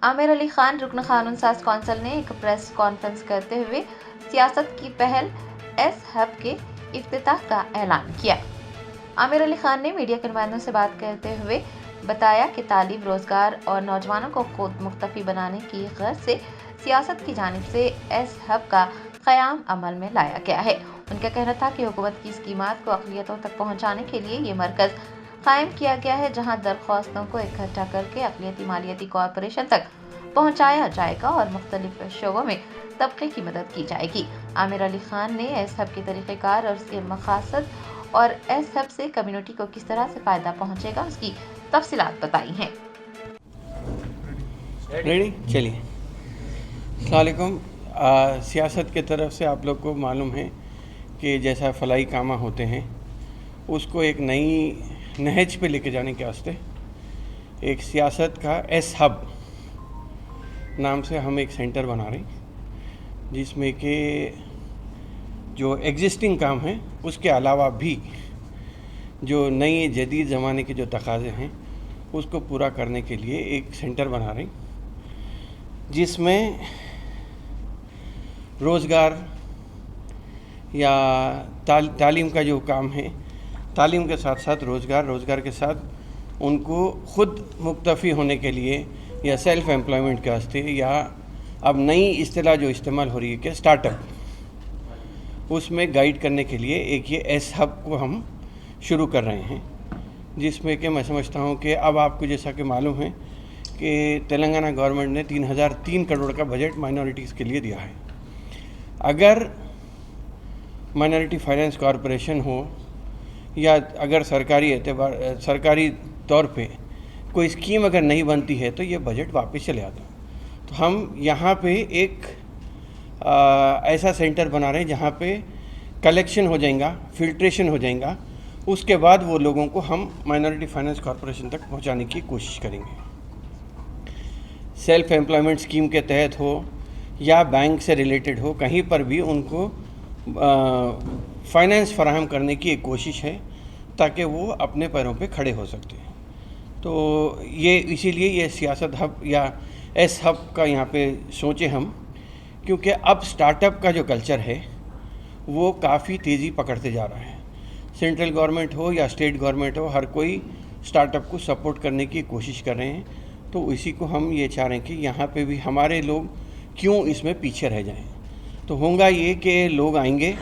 आमिर अली खान रुकन कानून साज कौंसिल ने एक प्रेस कॉन्फ्रेंस करते हुए सियासत की पहल एस हब के इफ्तिताह का ऐलान किया। आमिर अली खान ने मीडिया के नुमाइंदों से बात करते हुए बताया कि तालीम, रोजगार और नौजवानों को खुद मुख्तफी बनाने की गर्ज से सियासत की जानिब से एस हब का क़याम अमल में लाया गया है। उनका कहना था कि हुकूमत की स्कीमात को अक़लियतों तक पहुँचाने के लिए ये मरकज़ कायम किया गया है, जहां दरख्वास्तों को इकट्ठा करके अक़लियती मालियती कॉरपोरेशन तक पहुंचाया जाएगा और मुख्तलिफ शोबों में तबके की मदद की जाएगी। आमिर अली खान ने एस हब के तरीक़ेकार और उसके मक़ासद और एस हब से कम्युनिटी को किस तरह से फ़ायदा पहुंचेगा उसकी तफसीलात बताई हैं। रेडी, चलिए। अस्सलाम वालेकुम। सियासत के तरफ से आप लोग को मालूम है कि जैसा फलाई कामा होते हैं उसको एक नई नहज पे लेके जाने के वास्ते एक सियासत का एस हब नाम से हम एक सेंटर बना रहे हैं, जिसमें कि जो एग्जिस्टिंग काम है उसके अलावा भी जो नई जदीद ज़माने के जो तकाज़े हैं उसको पूरा करने के लिए एक सेंटर बना रहे हैं, जिसमें रोज़गार या तालीम का जो काम है, तालीम के साथ साथ रोज़गार के साथ उनको ख़ुद मुक्तफ़ी होने के लिए या सेल्फ़ एम्प्लॉयमेंट के वास्ते, या अब नई इस्तिलाह जो इस्तेमाल हो रही है कि स्टार्टअप, उसमें गाइड करने के लिए एक ये एस हब को हम शुरू कर रहे हैं, जिसमें कि मैं समझता हूँ कि अब आपको जैसा कि मालूम है कि तेलंगाना गवर्नमेंट ने 3003 करोड़ का बजट माइनॉरिटीज़ के लिए दिया है। अगर माइनॉरिटी फाइनेंस कॉरपोरेशन हो या अगर सरकारी तौर पे कोई स्कीम अगर नहीं बनती है तो ये बजट वापस चले आता। तो हम यहाँ पे एक ऐसा सेंटर बना रहे हैं जहाँ पे कलेक्शन हो जाएगा, फिल्ट्रेशन हो जाएगा, उसके बाद वो लोगों को हम माइनॉरिटी फाइनेंस कॉरपोरेशन तक पहुँचाने की कोशिश करेंगे। सेल्फ एम्प्लॉयमेंट स्कीम के तहत हो या बैंक से रिलेटेड हो, कहीं पर भी उनको फाइनेंस फराहम करने की एक कोशिश है ताकि वो अपने पैरों पे खड़े हो सकते हैं। तो ये इसीलिए ये सियासत हब या एस हब का यहाँ पे सोचे हम, क्योंकि अब स्टार्टअप का जो कल्चर है वो काफ़ी तेज़ी पकड़ते जा रहा है। सेंट्रल गवर्नमेंट हो या स्टेट गवर्नमेंट हो, हर कोई स्टार्टअप को सपोर्ट करने की कोशिश कर रहे हैं। तो इसी को हम ये चाह रहे हैं कि यहाँ पे भी हमारे लोग क्यों इसमें पीछे रह जाएं। तो होगा ये कि लोग आएंगे,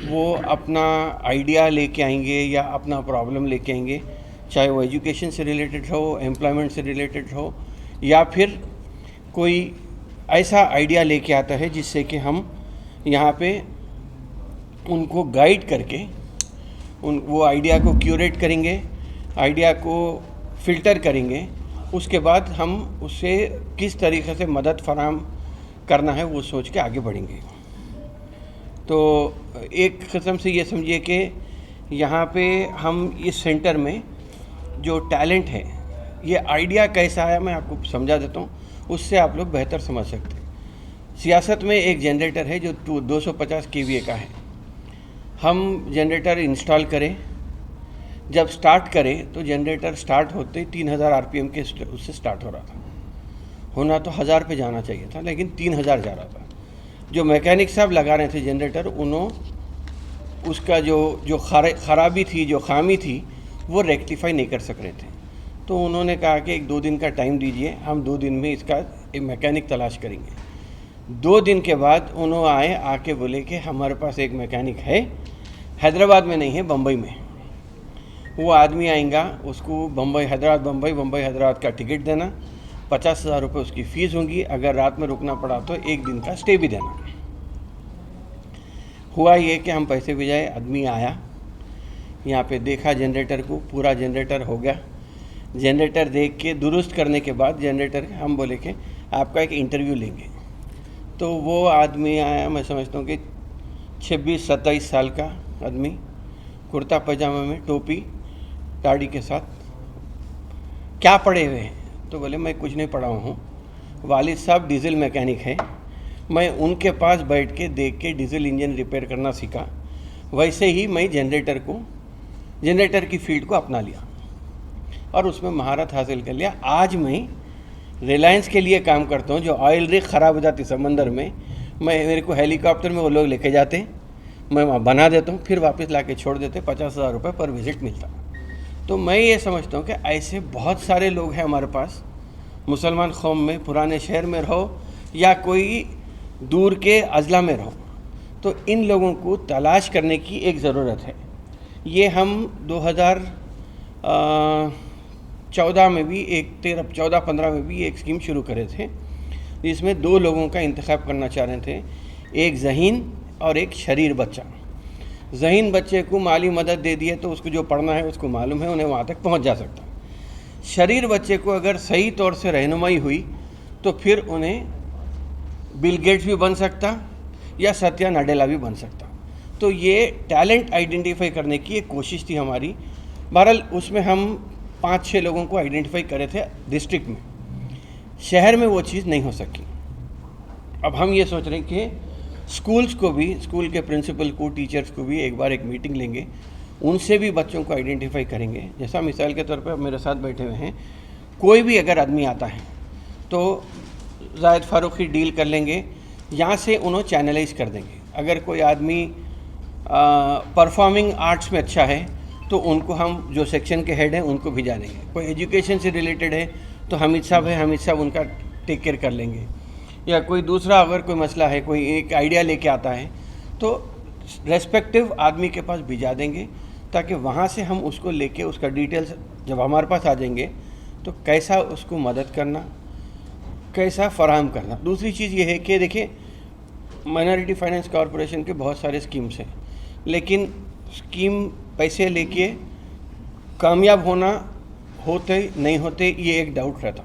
वो अपना आइडिया लेके आएंगे या अपना प्रॉब्लम लेके आएंगे, चाहे वो एजुकेशन से रिलेटेड हो, एम्प्लॉयमेंट से रिलेटेड हो, या फिर कोई ऐसा आइडिया लेके आता है जिससे कि हम यहाँ पे उनको गाइड करके वो आइडिया को क्यूरेट करेंगे, आइडिया को फ़िल्टर करेंगे, उसके बाद हम उससे किस तरीक़े से मदद फराहम करना है वो सोच के आगे बढ़ेंगे। तो एक किस्म से ये समझिए कि यहाँ पे हम इस सेंटर में जो टैलेंट है, ये आइडिया कैसा आया मैं आपको समझा देता हूँ, उससे आप लोग बेहतर समझ सकते हैं। सियासत में एक जनरेटर है जो 250 kVA का है। हम जनरेटर इंस्टॉल करें, जब स्टार्ट करें तो जनरेटर स्टार्ट होते 3000 RPM के उससे स्टार्ट हो रहा था। होना तो 1000 पे जाना चाहिए था, लेकिन 3000 जा रहा था। जो मैकेनिक साहब लगा रहे थे जनरेटर, उन्होंने उसका जो ख़राबी थी, जो खामी थी, वो रेक्टिफाई नहीं कर सक रहे थे। तो उन्होंने कहा कि 1-2 दिन का टाइम दीजिए, हम 2 दिन में इसका एक मैकेनिक तलाश करेंगे। 2 दिन के बाद उन्होंने आके बोले कि हमारे पास एक मैकेनिक है, हैदराबाद में नहीं है, बम्बई में। वो आदमी आएगा, उसको बम्बई हैदराबाद का टिकट देना, 50,000 रुपये उसकी फ़ीस होगी, अगर रात में रुकना पड़ा तो 1 दिन का स्टे भी देना। हुआ ये कि हम पैसे भिजाए, आदमी आया, यहाँ पे देखा जनरेटर को, पूरा जनरेटर हो गया। जनरेटर देख के दुरुस्त करने के बाद जनरेटर हम बोले कि आपका एक इंटरव्यू लेंगे। तो वो आदमी आया, मैं समझता हूँ कि 26-27 साल का आदमी, कुर्ता पजामा में, टोपी दाढ़ी के साथ। क्या पढ़े हुए हैं? तो बोले मैं कुछ नहीं पढ़ा हूँ, वालिद साहब डीजल मैकेनिक है, मैं उनके पास बैठ के देख के डीजल इंजन रिपेयर करना सीखा, वैसे ही मैं जनरेटर की फील्ड को अपना लिया और उसमें महारत हासिल कर लिया। आज मैं रिलायंस के लिए काम करता हूँ, जो ऑयल रिग ख़राब हो जाती समंदर में, मेरे को हेलीकॉप्टर में वो लोग लेके जाते हैं, मैं वहाँ बना देता हूँ, फिर वापस ला के छोड़ देते, 50,000 रुपये पर विज़िट मिलता। तो मैं ये समझता हूँ कि ऐसे बहुत सारे लोग हैं हमारे पास, मुसलमान कौम में, पुराने शहर में रहो या कोई दूर के अजला में रहो, तो इन लोगों को तलाश करने की एक ज़रूरत है। ये हम 2014 में भी एक 14-15 में भी एक स्कीम शुरू करे थे, जिसमें 2 लोगों का इंतखाब करना चाह रहे थे, एक ज़हीन और एक शरीर बच्चा। ज़हीन बच्चे को माली मदद दे दिए तो उसको जो पढ़ना है उसको मालूम है, उन्हें वहाँ तक पहुँच जा सकता। शरीर बच्चे को अगर सही तौर से रहनुमाई हुई तो फिर उन्हें बिल गेट्स भी बन सकता या सत्या नडेला भी बन सकता। तो ये टैलेंट आइडेंटिफाई करने की एक कोशिश थी हमारी। बहरहाल उसमें हम 5-6 लोगों को आइडेंटिफाई करे थे डिस्ट्रिक्ट में। शहर में वो चीज़ नहीं हो सकी। अब हम ये सोच रहे हैं कि स्कूल्स को भी, स्कूल के प्रिंसिपल को, टीचर्स को भी एक बार एक मीटिंग लेंगे, उनसे भी बच्चों को आइडेंटिफाई करेंगे। जैसा मिसाल के तौर पे अब मेरे साथ बैठे हुए हैं, कोई भी अगर आदमी आता है तो जायद फारूक ही डील कर लेंगे, यहाँ से उन्हें चैनलाइज कर देंगे। अगर कोई आदमी परफॉर्मिंग आर्ट्स में अच्छा है तो उनको हम जो सेक्शन के हेड हैं उनको भिजा देंगे। कोई एजुकेशन से रिलेटेड है तो हामिद साहब है, हामिद साहब उनका टेक केयर कर लेंगे। या कोई दूसरा अगर कोई मसला है, कोई एक आइडिया लेके आता है तो रेस्पेक्टिव आदमी के पास भिजा देंगे, ताकि वहाँ से हम उसको लेके उसका डिटेल्स जब हमारे पास आ जाएंगे तो कैसा उसको मदद करना, कैसा फराहम करना। दूसरी चीज़ ये है कि देखिए, माइनॉरिटी फाइनेंस कॉरपोरेशन के बहुत सारे स्कीम्स हैं, लेकिन स्कीम पैसे लेके कामयाब होना होते नहीं होते ये एक डाउट रहता।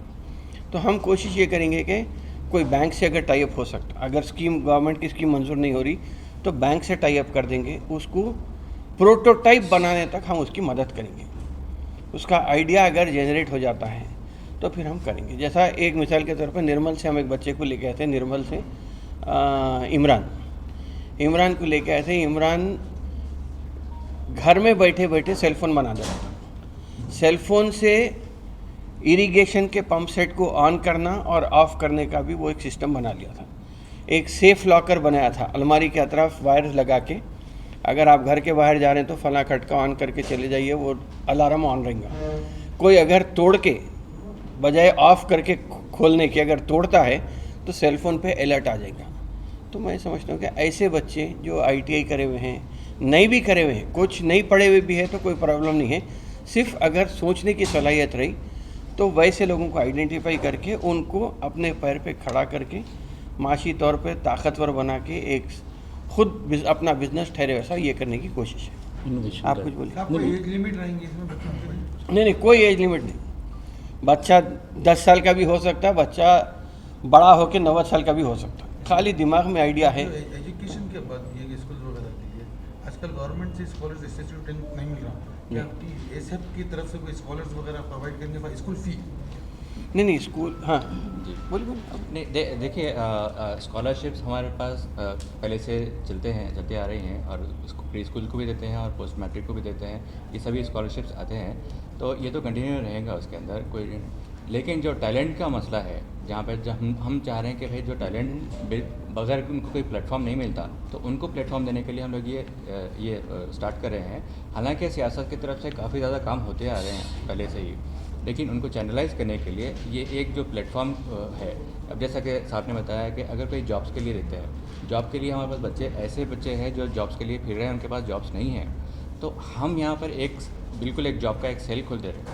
तो हम कोशिश ये करेंगे कि कोई बैंक से अगर टाई अप हो सकता, अगर स्कीम गवर्नमेंट की स्कीम मंजूर नहीं हो रही तो बैंक से टाई अप कर देंगे, उसको प्रोटोटाइप बनाने तक हम उसकी मदद करेंगे। उसका आइडिया अगर जनरेट हो जाता है तो फिर हम करेंगे। जैसा एक मिसाल के तौर पर निर्मल से हम एक बच्चे को लेके आए थे, निर्मल से इमरान को लेके आए थे। इमरान घर में बैठे बैठे सेलफोन बना देता था। सेलफोन से इरिगेशन के पंप सेट को ऑन करना और ऑफ़ करने का भी वो एक सिस्टम बना लिया था। एक सेफ़ लॉकर बनाया था, अलमारी के अतराफ वायर लगा के, अगर आप घर के बाहर जा रहे हैं तो फला खटका ऑन करके चले जाइए, वो अलार्म ऑन रहेगा। कोई अगर तोड़ के बजाय ऑफ़ करके खोलने के अगर तोड़ता है तो सेलफोन पे अलर्ट आ जाएगा। तो मैं समझता हूँ कि ऐसे बच्चे जो ITI करे हुए हैं, नहीं भी करे हुए हैं, कुछ नहीं पढ़े हुए भी है तो कोई प्रॉब्लम नहीं है, सिर्फ अगर सोचने की सलाहियत रही तो वैसे लोगों को आइडेंटिफाई करके उनको अपने पैर पे खड़ा करके माशी तौर पे ताकतवर बना के एक खुद अपना बिजनेस ठहरे वैसा ये करने की कोशिश है। आप कुछ बोलिए। कोई एज लिमिट रहेंगी इसमें बच्चों के? नहीं, कोई एज लिमिट नहीं। बच्चा 10 साल का भी हो सकता है, बच्चा बड़ा होकर 90 साल का भी हो सकता है, खाली दिमाग में आइडिया है। एजुकेशन के बाद ये स्कूल वगैरह के लिए आजकल गवर्नमेंट से स्कॉलर्स इंस्टीट्यूट नहीं मिल रहा, क्या आपकी एसएफ की तरफ से कोई स्कॉलर्स वगैरह प्रोवाइड करेंगे स्कूल फी? नहीं स्कूल, हाँ जी बोलिए। नहीं, देखिए स्कॉलरशिप्स हमारे पास पहले से चलते आ रही हैं, और प्री स्कूल को भी देते हैं और पोस्ट मैट्रिक को भी देते हैं। ये सभी स्कॉलरशिप्स आते हैं, तो ये तो कंटिन्यू रहेगा, उसके अंदर कोई। लेकिन जो टैलेंट का मसला है, जहाँ पर जब हम चाह रहे हैं कि भाई जो टैलेंट बगैर उनको कोई प्लेटफॉर्म नहीं मिलता, तो उनको प्लेटफॉर्म देने के लिए हम लोग ये स्टार्ट कर रहे हैं। हालांकि सियासत की तरफ से काफ़ी ज़्यादा काम होते आ रहे हैं पहले से ही, लेकिन उनको चैनलाइज करने के लिए ये एक जो प्लेटफॉर्म है। अब जैसा कि साहब ने बताया कि अगर कोई जॉब्स के लिए देते हैं, जॉब के लिए हमारे पास ऐसे बच्चे हैं जो जॉब्स के लिए फिर रहे हैं, उनके पास जॉब्स नहीं हैं, तो हम यहाँ पर बिल्कुल एक जॉब का एक सेल खोल दे रहे हैं।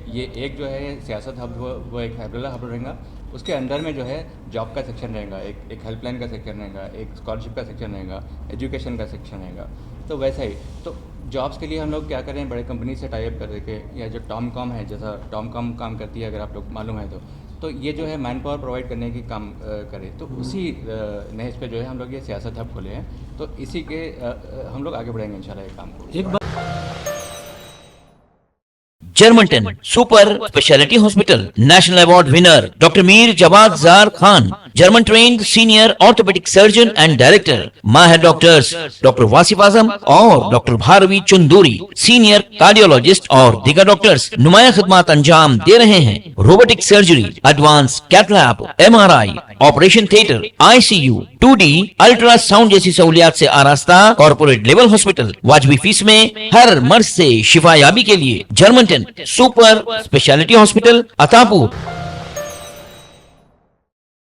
ये एक जो है सियासत हब, वो एक हैदरुल्ला हब रहेगा, उसके अंदर में जो है जॉब का सेक्शन रहेगा, एक हेल्पलाइन का सेक्शन रहेगा, एक स्कॉलरशिप का सेक्शन रहेगा, एजुकेशन का सेक्शन रहेगा। तो वैसा ही तो जॉब्स के लिए हम लोग क्या करें, बड़े कंपनी से टाई अप कर के, या जो टॉमकॉम है, जैसा टॉमकॉम काम करती है, अगर आप लोग मालूम है तो ये जो है मैन पावर प्रोवाइड करने की काम करे, तो उसी नहज पे जो है हम लोग ये सियासत हब खोले हैं। तो इसी के हम लोग आगे बढ़ेंगे इंशाल्लाह ये काम को। German 10 super speciality hospital, national award winner doctor Mir Jawad Jar Khan, German trained senior orthopaedic surgeon and director, माहिर डॉक्टर्स डॉक्टर वासिफ आजम और doctor Bharvi Chanduri, senior cardiologist और दीगर डॉक्टर्स नुमाया खिदमत अंजाम दे रहे हैं। Robotic surgery, advance cath lab, MRI, operation theatre, ICU, 2D ultrasound जैसी सहूलियात से आरास्ता कॉर्पोरेट लेवल हॉस्पिटल, वाजबी फीस में हर मर्ज से शिफायाबी के लिए German 10 super speciality hospital, Attapur.